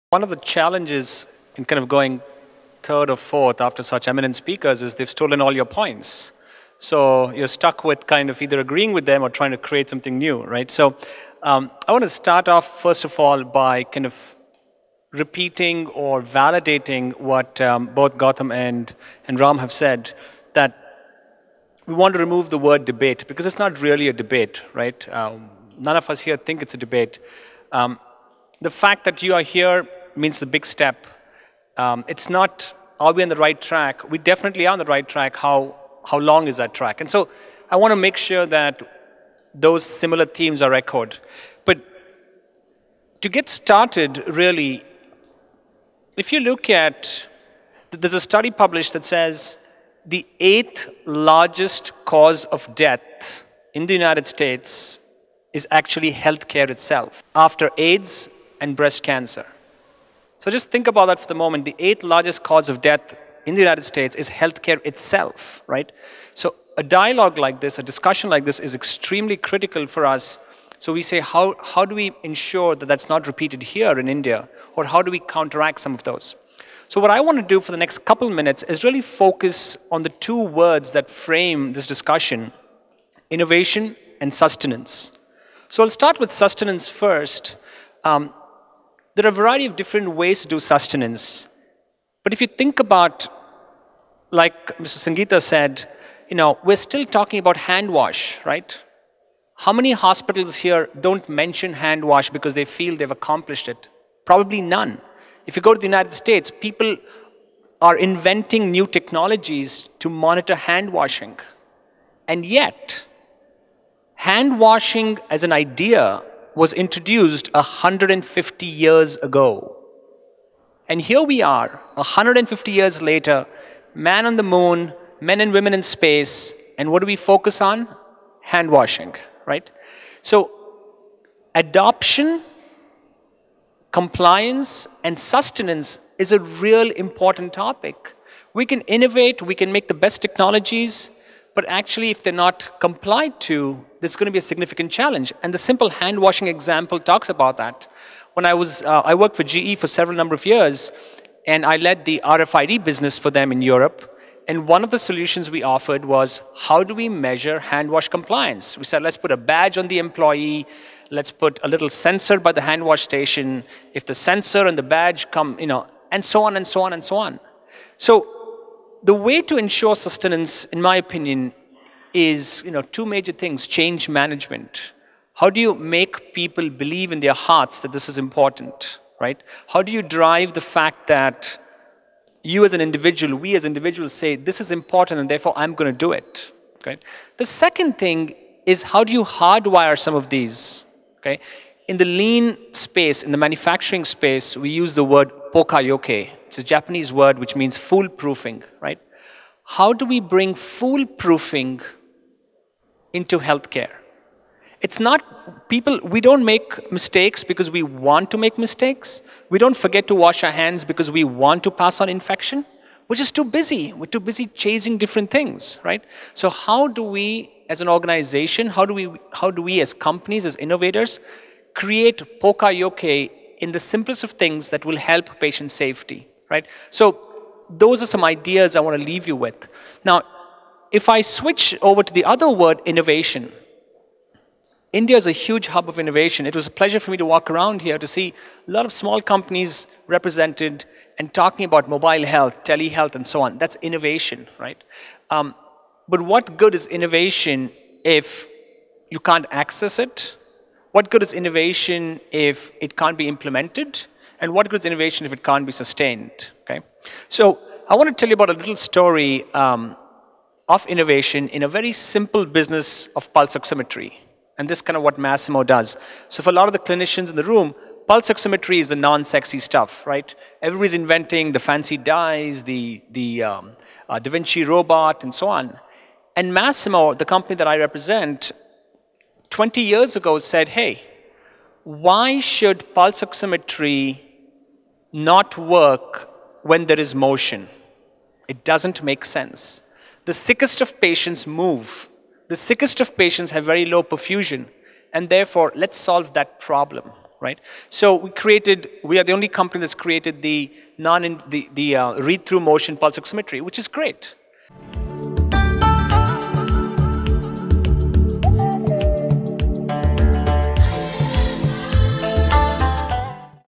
One of the challenges in kind of going third or fourth after such eminent speakers is they've stolen all your points. So you're stuck with kind of either agreeing with them or trying to create something new, right? So I want to start off, first of all, by kind of repeating or validating what both Gautam and Ram have said, that we want to remove the word debate because it's not really a debate, right? None of us here think it's a debate. The fact that you are here means a big step. It's not, are we on the right track? We definitely are on the right track. How long is that track? And so I want to make sure that those similar themes are echoed. But to get started, really, if you look at, there's a study published that says the 8th largest cause of death in the United States is actually healthcare itself, after AIDS and breast cancer. So just think about that for the moment. The 8th largest cause of death in the United States is healthcare itself, right? So a dialogue like this, a discussion like this is extremely critical for us. So we say, how do we ensure that that's not repeated here in India? Or how do we counteract some of those? So what I want to do for the next couple minutes is really focus on the two words that frame this discussion: innovation and sustenance. So I'll start with sustenance first. There are a variety of different ways to do sustenance. But if you think about, like Mr. Sangeeta said, we're still talking about hand wash, right? How many hospitals here don't mention hand wash because they feel they've accomplished it? Probably none. If you go to the United States, people are inventing new technologies to monitor hand washing. And yet, hand washing as an idea was introduced 150 years ago. And here we are, 150 years later, man on the moon, men and women in space, and what do we focus on? Hand washing, right? So, adoption, compliance, and sustenance is a real important topic. We can innovate, we can make the best technologies, but actually if they're not complied to, there's going to be a significant challenge. And the simple hand washing example talks about that. When I worked for GE for several number of years, and I led the RFID business for them in Europe. And one of the solutions we offered was, how do we measure hand wash compliance? We said, let's put a badge on the employee. Let's put a little sensor by the hand wash station. If the sensor and the badge come, and so on and so on and so on. So the way to ensure sustenance, in my opinion, is two major things: change management. How do you make people believe in their hearts that this is important, right? How do you drive the fact that you as an individual, we as individuals say, this is important and therefore I'm going to do it, okay? The second thing is, how do you hardwire some of these, okay? In the lean space, in the manufacturing space, we use the word pokayoke. It's a Japanese word which means foolproofing, right? How do we bring foolproofing into healthcare? It's not people, we don't make mistakes because we want to make mistakes. We don't forget to wash our hands because we want to pass on infection. We're just too busy. We're too busy chasing different things, right? So how do we, as an organization, how do we as companies, as innovators, create pokayoke in the simplest of things that will help patient safety, right? So those are some ideas I want to leave you with. Now, if I switch over to the other word, innovation, India is a huge hub of innovation. It was a pleasure for me to walk around here to see a lot of small companies represented and talking about mobile health, telehealth, and so on. That's innovation, right? But what good is innovation if you can't access it? What good is innovation if it can't be implemented? And what good is innovation if it can't be sustained, okay? So I want to tell you about a little story of innovation in a very simple business of pulse oximetry. And this is kind of what Masimo does. So for a lot of the clinicians in the room, pulse oximetry is the non-sexy stuff, right? Everybody's inventing the fancy dyes, the Da Vinci robot, and so on. And Masimo, the company that I represent, 20 years ago said, hey, why should pulse oximetry not work when there is motion? It doesn't make sense. The sickest of patients move. The sickest of patients have very low perfusion, and therefore, let's solve that problem, right? So we are the only company that's created the read-through motion pulse oximetry, which is great.